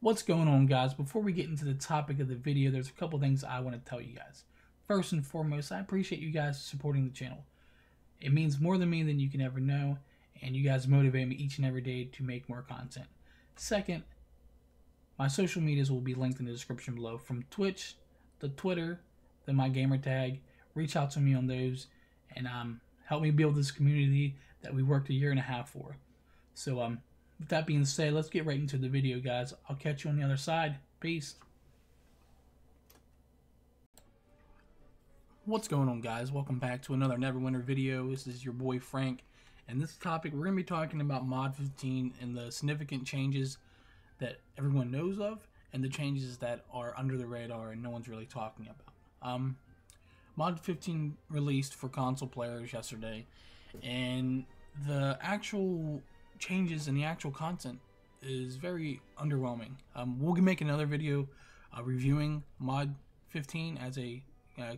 What's going on, guys? Before we get into the topic of the video, there's a couple things I want to tell you guys. First and foremost, I appreciate you guys supporting the channel. It means more to me than you can ever know, and you guys motivate me each and every day to make more content. Second, my social medias will be linked in the description below, from Twitch to Twitter to my Gamertag. Reach out to me on those and help me build this community that we worked a year and a half for. So with that being said, let's get right into the video, guys. I'll catch you on the other side. Peace. What's going on, guys? Welcome back to another Neverwinter video. This is your boy Frank, and this topic we're going to be talking about Mod 15 and the significant changes that everyone knows of and the changes that are under the radar and no one's really talking about. Mod 15 released for console players yesterday, and the actual changes in the actual content is very underwhelming. We'll make another video reviewing Mod 15 as a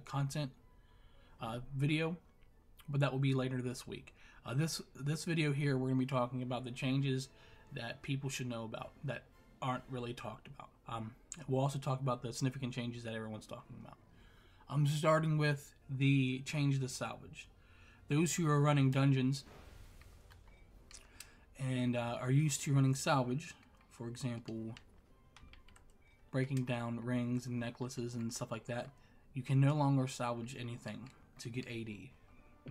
content video, but that will be later this week. This video here, we're going to be talking about the changes that people should know about that aren't really talked about. We'll also talk about the significant changes that everyone's talking about. I'm starting with the change to Salvage. Those who are running dungeons and are used to running Salvage, for example, breaking down rings and necklaces and stuff like that, you can no longer salvage anything to get AD.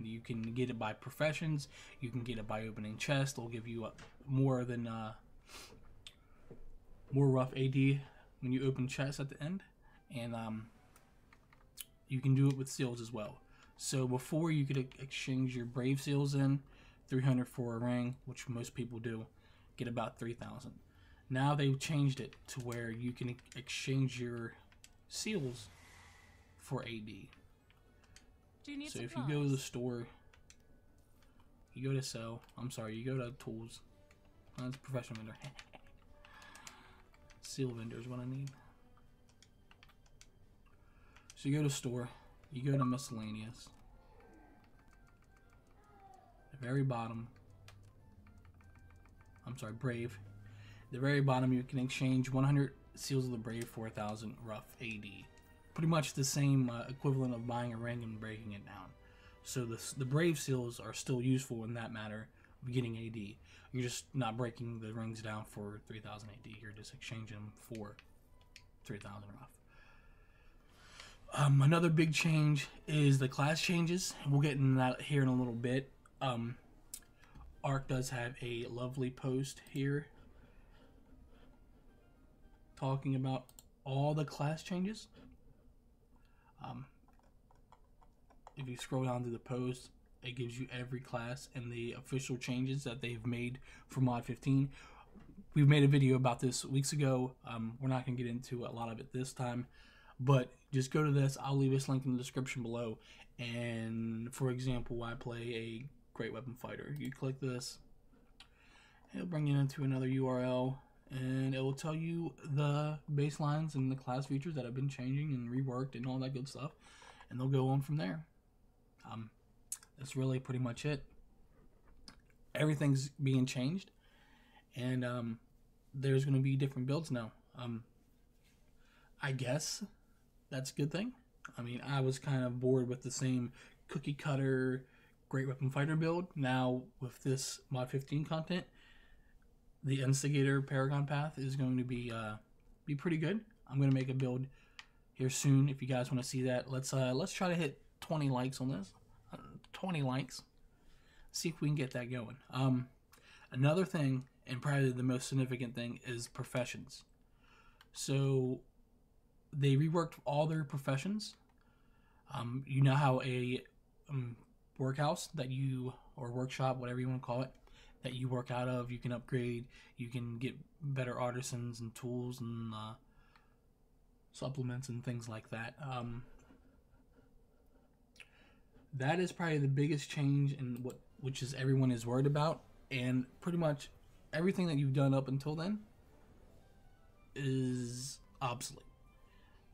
You can get it by professions, you can get it by opening chests. They'll give you more rough AD when you open chests at the end, and you can do it with seals as well. So before, you could exchange your brave seals in 300 for a ring, which most people do, get about 3,000. Now they've changed it to where you can exchange your seals for AD. Do you need so supplies? If you go to the store, you go to sell, you go to tools. That's professional vendor. Seal vendor is what I need. So you go to store, you go to miscellaneous. The very bottom, brave. The very bottom, you can exchange 100 seals of the brave for 1,000 rough AD. Pretty much the same equivalent of buying a ring and breaking it down. So the brave seals are still useful in that matter of getting AD. You're just not breaking the rings down for 3,000 AD. You're just exchanging them for 3,000 rough. Another big change is the class changes. We'll get into that here in a little bit. Ark does have a lovely post here talking about all the class changes. If you scroll down to the post, it gives you every class and the official changes that they've made for Mod 15. We've made a video about this weeks ago. We're not going to get into a lot of it this time, but just go to this. I'll leave this link in the description below. And for example, I play a Great Weapon Fighter. You click this, it'll bring you into another URL, and it will tell you the baselines and the class features that have been changing and reworked and all that good stuff, and they'll go on from there. That's really pretty much it. Everything's being changed, and there's going to be different builds now. I guess that's a good thing. I mean, I was kind of bored with the same cookie cutter Great Weapon Fighter build. Now with this Mod 15 content, the Instigator Paragon path is going to be pretty good. I'm going to make a build here soon. If you guys want to see that, let's try to hit 20 likes on this. 20 likes. See if we can get that going. Another thing, and probably the most significant thing, is professions. So they reworked all their professions. You know how a workhouse that you, or workshop, whatever you want to call it, that you work out of, you can upgrade, you can get better artisans and tools and supplements and things like that. That is probably the biggest change in which is everyone is worried about, and pretty much everything that you've done up until then is obsolete.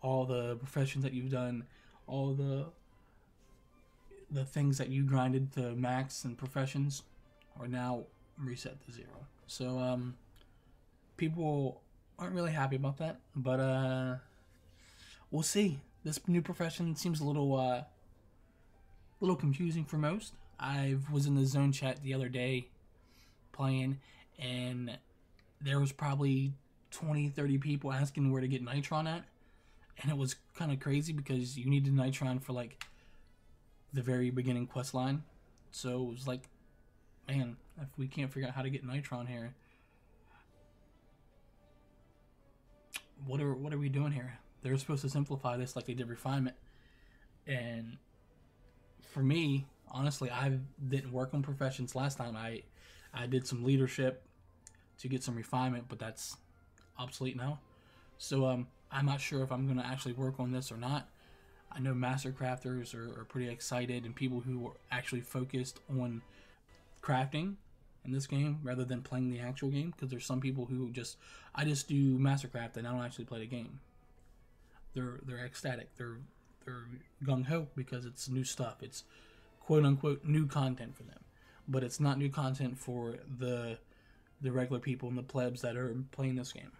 All the professions that you've done, all the things that you grinded to max and professions are now reset to 0. So people aren't really happy about that. But we'll see. This new profession seems a little confusing for most. I was in the zone chat the other day playing, and there was probably 20, 30 people asking where to get Nitron at. And it was kind of crazy because you needed Nitron for like the very beginning quest line. So it was like, man, if we can't figure out how to get Nitron here, what are we doing here? They're supposed to simplify this like they did refinement. And for me, honestly, I didn't work on professions last time. I did some leadership to get some refinement, but that's obsolete now. So I'm not sure if I'm going to actually work on this or not. I know master crafters are pretty excited, and people who are actually focused on crafting in this game rather than playing the actual game, because there's some people who I just do mastercraft and I don't actually play the game. They're ecstatic. They're gung-ho because it's new stuff. It's quote-unquote new content for them. But it's not new content for the regular people and the plebs that are playing this game.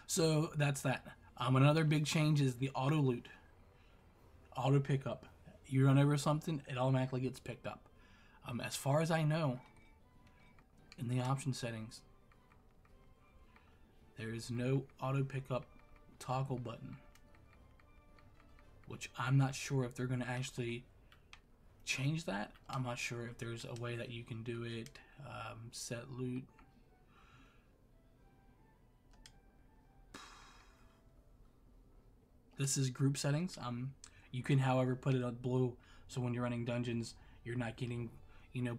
So that's that. Another big change is the auto loot. Auto pickup. You run over something, it automatically gets picked up. As far as I know, in the option settings, there is no auto pickup toggle button, which I'm not sure if they're going to actually change that. I'm not sure if there's a way that you can do it. Set loot. This is group settings. You can, however, put it on blue, so when you're running dungeons, you're not getting,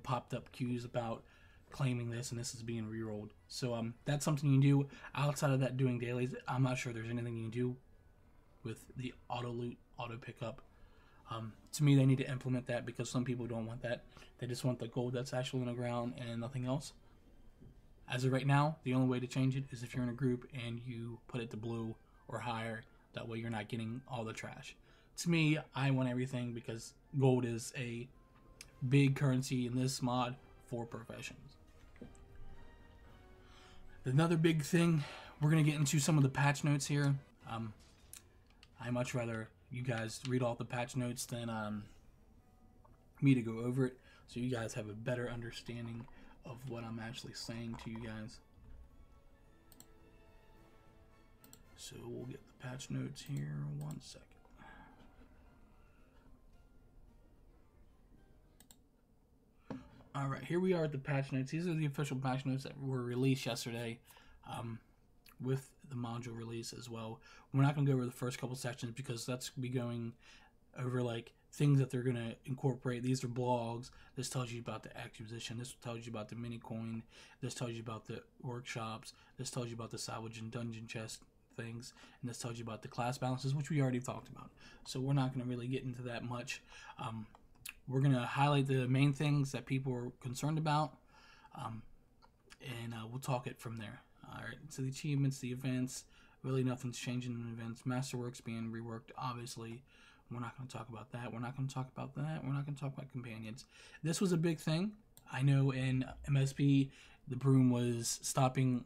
popped up queues about claiming this and this is being rerolled. So that's something you can do. Outside of that, doing dailies, I'm not sure there's anything you can do with the auto loot, auto pickup. To me, they need to implement that because some people don't want that. They just want the gold that's actually on the ground and nothing else. As of right now, the only way to change it is if you're in a group and you put it to blue or higher. That way you're not getting all the trash. To me, I want everything because gold is a big currency in this mod for professions. Another big thing, we're going to get into some of the patch notes here. I much rather you guys read all the patch notes than me to go over it, so you guys have a better understanding of what I'm actually saying to you guys. So we'll get the patch notes here. 1 second. Alright, here we are at the patch notes. These are the official patch notes that were released yesterday with the module release as well. We're not going to go over the first couple sections because that's going to be going over like things that they're going to incorporate. These are blogs. This tells you about the acquisition. This tells you about the mini coin. This tells you about the workshops. This tells you about the salvage and dungeon chest things, and this tells you about the class balances, which we already talked about, so we're not going to really get into that much. We're going to highlight the main things that people are concerned about, and we'll talk it from there. Alright, so the achievements, the events, really nothing's changing in events. Masterwork's being reworked, obviously. We're not going to talk about that. We're not going to talk about that. We're not going to talk about companions. This was a big thing. I know in MSP, the broom was stopping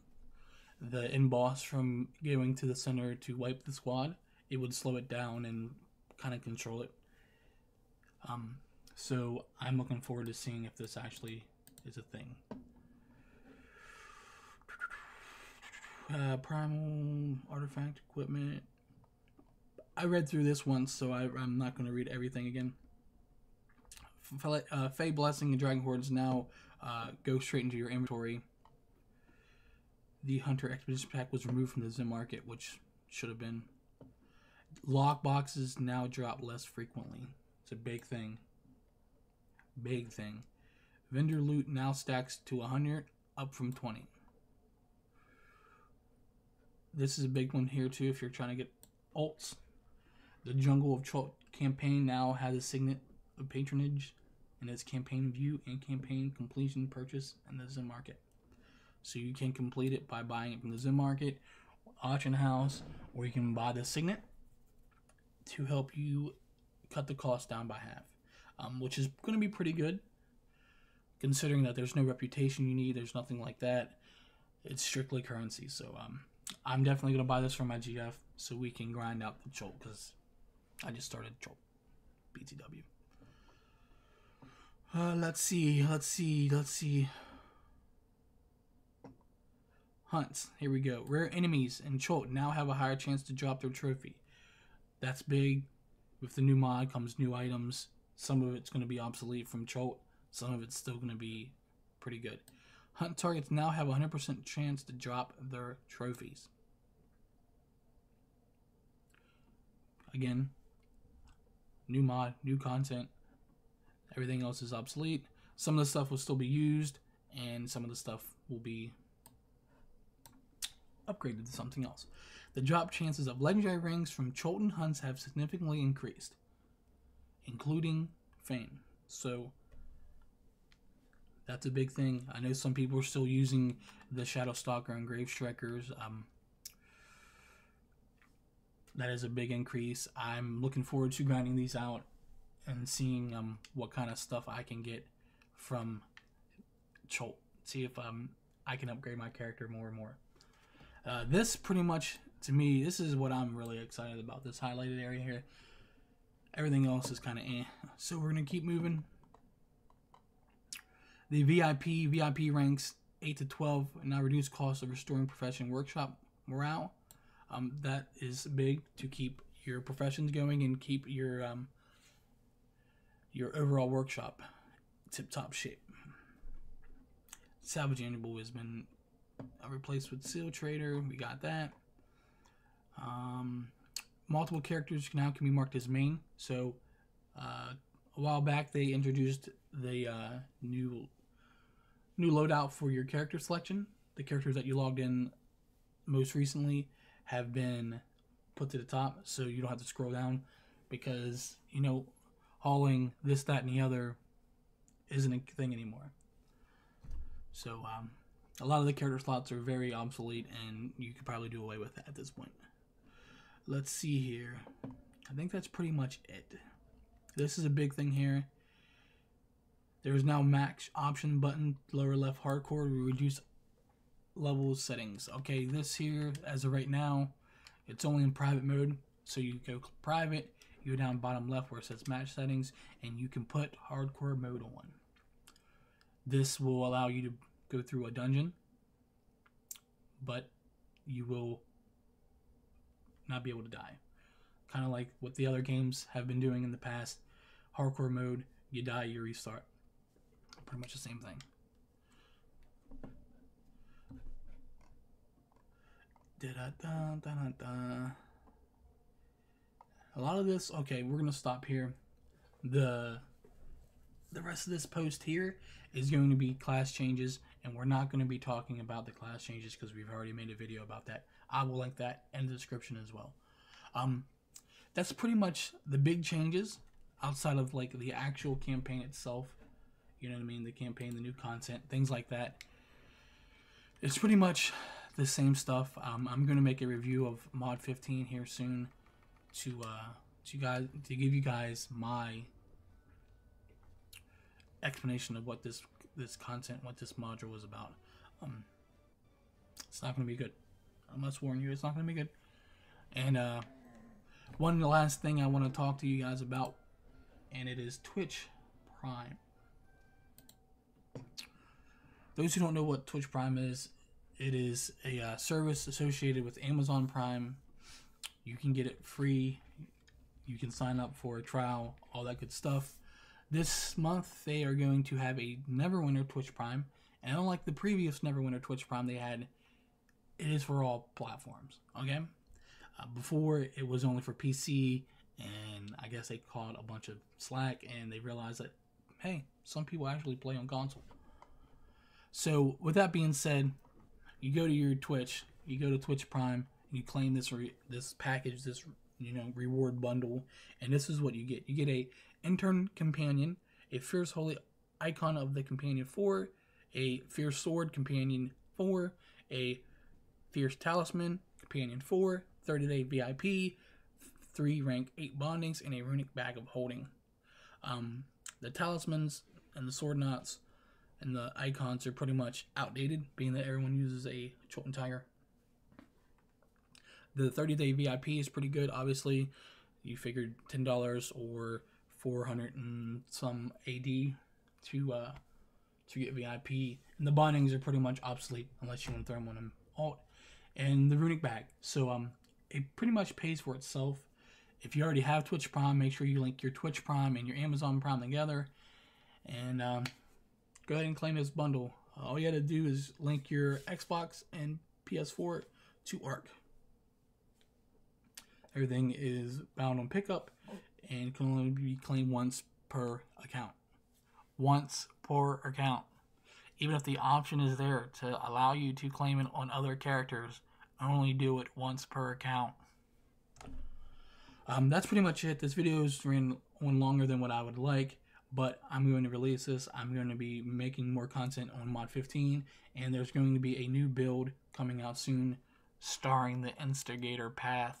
the end boss from going to the center to wipe the squad. It would slow it down and kind of control it. So I'm looking forward to seeing if this actually is a thing. Primal artifact equipment. I read through this once, so I'm not going to read everything again. Fey Blessing and Dragon Hordes now go straight into your inventory. The Hunter Expedition Pack was removed from the Zim Market, which should have been. Lock boxes now drop less frequently. It's a big thing. Big thing. Vendor loot now stacks to 100, up from 20. This is a big one here too if you're trying to get alts. The Jungle of Troll campaign now has a signet of patronage in its campaign view and campaign completion purchase in the Zim Market. So you can complete it by buying it from the Zim Market, auction house, or you can buy the signet to help you cut the cost down by half, which is going to be pretty good, considering that there's no reputation you need, there's nothing like that. it's strictly currency. So I'm definitely gonna buy this for my GF so we can grind out the Jolt, because I just started Jolt BTW. Let's see. Hunts. Here we go. Rare enemies in Jolt now have a higher chance to drop their trophy. That's big. With the new mod comes new items. Some of it's going to be obsolete from Jolt. Some of it's still going to be pretty good. Hunt targets now have a 100% chance to drop their trophies. Again, new mod, new content. Everything else is obsolete. Some of the stuff will still be used, and some of the stuff will be upgraded to something else. The drop chances of legendary rings from Cholton hunts have significantly increased, including Fame. So that's a big thing. I know some people are still using the Shadow Stalker and Grave Strikers. That is a big increase. I'm looking forward to grinding these out and seeing what kind of stuff I can get from Jolt. See if I can upgrade my character more and more. This pretty much, to me, this is what I'm really excited about, this highlighted area here. Everything else is kind of eh. So we're going to keep moving. The VIP ranks 8 to 12, now reduced cost of restoring profession workshop morale. That is big to keep your professions going and keep your overall workshop tip-top shape. Salvage Annual has been replaced with Seal Trader. We got that. Multiple characters now can be marked as main. So a while back they introduced the new loadout for your character selection. The characters that you logged in most recently have been put to the top, so you don't have to scroll down, because you know, hauling this, that, and the other isn't a thing anymore. So a lot of the character slots are very obsolete, and you could probably do away with that at this point. Let's see here. I think that's pretty much it. This is a big thing here. There's now max option button, lower left hardcore to reduce level settings. Okay, this here, as of right now, it's only in private mode. So you go private, you go down bottom left where it says match settings, and you can put hardcore mode on. This will allow you to go through a dungeon, but you will not be able to die. Kind of like what the other games have been doing in the past. Hardcore mode, you die, you restart. Pretty much the same thing. A lot of this, okay, we're gonna stop here. The rest of this post here is going to be class changes, and we're not going to be talking about the class changes because we've already made a video about that. I will link that in the description as well. That's pretty much the big changes outside of like the actual campaign itself. You know what I mean? The campaign, the new content, things like that. It's pretty much the same stuff. I'm going to make a review of Mod 15 here soon to give you guys my explanation of what this content, what this module is about. It's not going to be good. I must warn you, it's not going to be good. And one last thing I want to talk to you guys about, and it is Twitch Prime. Those who don't know what Twitch Prime is, it is a service associated with Amazon Prime. You can get it free. You can sign up for a trial, all that good stuff. This month, they are going to have a Neverwinter Twitch Prime. And unlike the previous Neverwinter Twitch Prime they had, it is for all platforms, okay? Before, it was only for PC, and I guess they caught a bunch of slack, and they realized that, hey, some people actually play on console. So, with that being said, you go to your Twitch, you go to Twitch Prime, you claim this package, this reward bundle, and this is what you get. You get a intern companion, a fierce holy icon of the companion 4, a fierce sword companion 4, a fierce talisman companion 4, 30-day VIP, 3 rank 8 bondings, and a runic bag of holding. The talismans and the sword knots and the icons are pretty much outdated, being that everyone uses a Chilton Tiger. The 30-day VIP is pretty good. Obviously, you figured $10 or 400 and some AD to get VIP, and the bindings are pretty much obsolete unless you want to throw them on an alt. And the runic bag, so it pretty much pays for itself. If you already have Twitch Prime, make sure you link your Twitch Prime and your Amazon Prime together, and go ahead and claim this bundle. All you got to do is link your Xbox and PS4 to Arc. Everything is bound on pickup and can only be claimed once per account. Once per account. Even if the option is there to allow you to claim it on other characters, only do it once per account. That's pretty much it. This video is ran on longer than what I would like, but I'm going to release this. I'm going to be making more content on Mod 15, and there's going to be a new build coming out soon starring the Instigator path.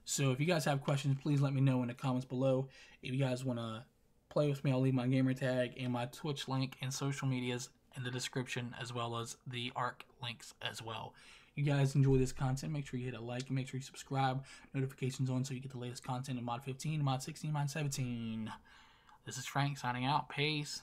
So if you guys have questions, please let me know in the comments below. If you guys want to play with me, I'll leave my gamertag and my Twitch link and social medias in the description, as well as the ARC links as well. You guys enjoy this content, make sure you hit a like and make sure you subscribe, notifications on so you get the latest content in Mod 15, Mod 16, Mod 17. This is Frank signing out. Peace.